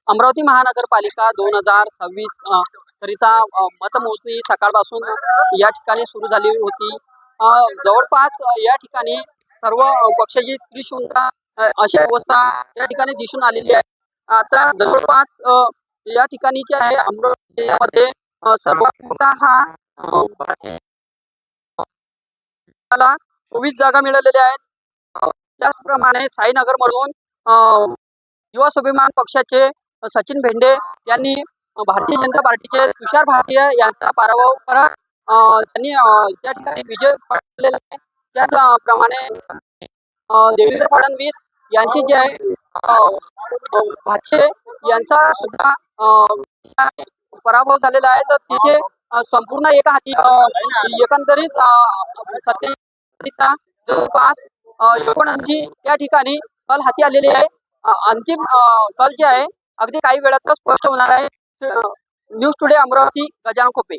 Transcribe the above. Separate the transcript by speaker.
Speaker 1: अमरावती महानगरपालिका 2026 करिता मतमोजणी सकाळपासून या ठिकाणी सुरू झाली होती। जवळपास या ठिकाणी सर्व पक्षाची त्रिशृंखला अशी अवस्था या ठिकाणी दिसून आलेली आहे। आता जवळपास या ठिकाणी जे आहे अमरावती जिल्ह्यामध्ये सर्वात मोठा हा भाजपला 24 जागा मिळालेल्या आहेत। त्याचप्रमाणे साईनगर मधून युवा स्वाभिमान पक्षाचे सचिन भेंडे यांनी भारतीय जनता पार्टीचे तुषार भारतीय यांचा पराभव करत त्यांनी त्या ठिकाणी विजय पटकावलेला आहे। त्याचप्रमाणे देवेंद्र फडणवीस यांची जे आहे भाचे यांचा सुद्धा पराभव झालेला आहे। तर तिथे संपूर्ण एका हाती एकंदरीत सत्तेचा जवळपास 79 या ठिकाणी कल हाती आलेले आहे। अंतिम कल जे आहे अगदी काही वेळातच स्पष्ट होणार आहे। न्यूज टुडे अमरावती, गजानन कोपे।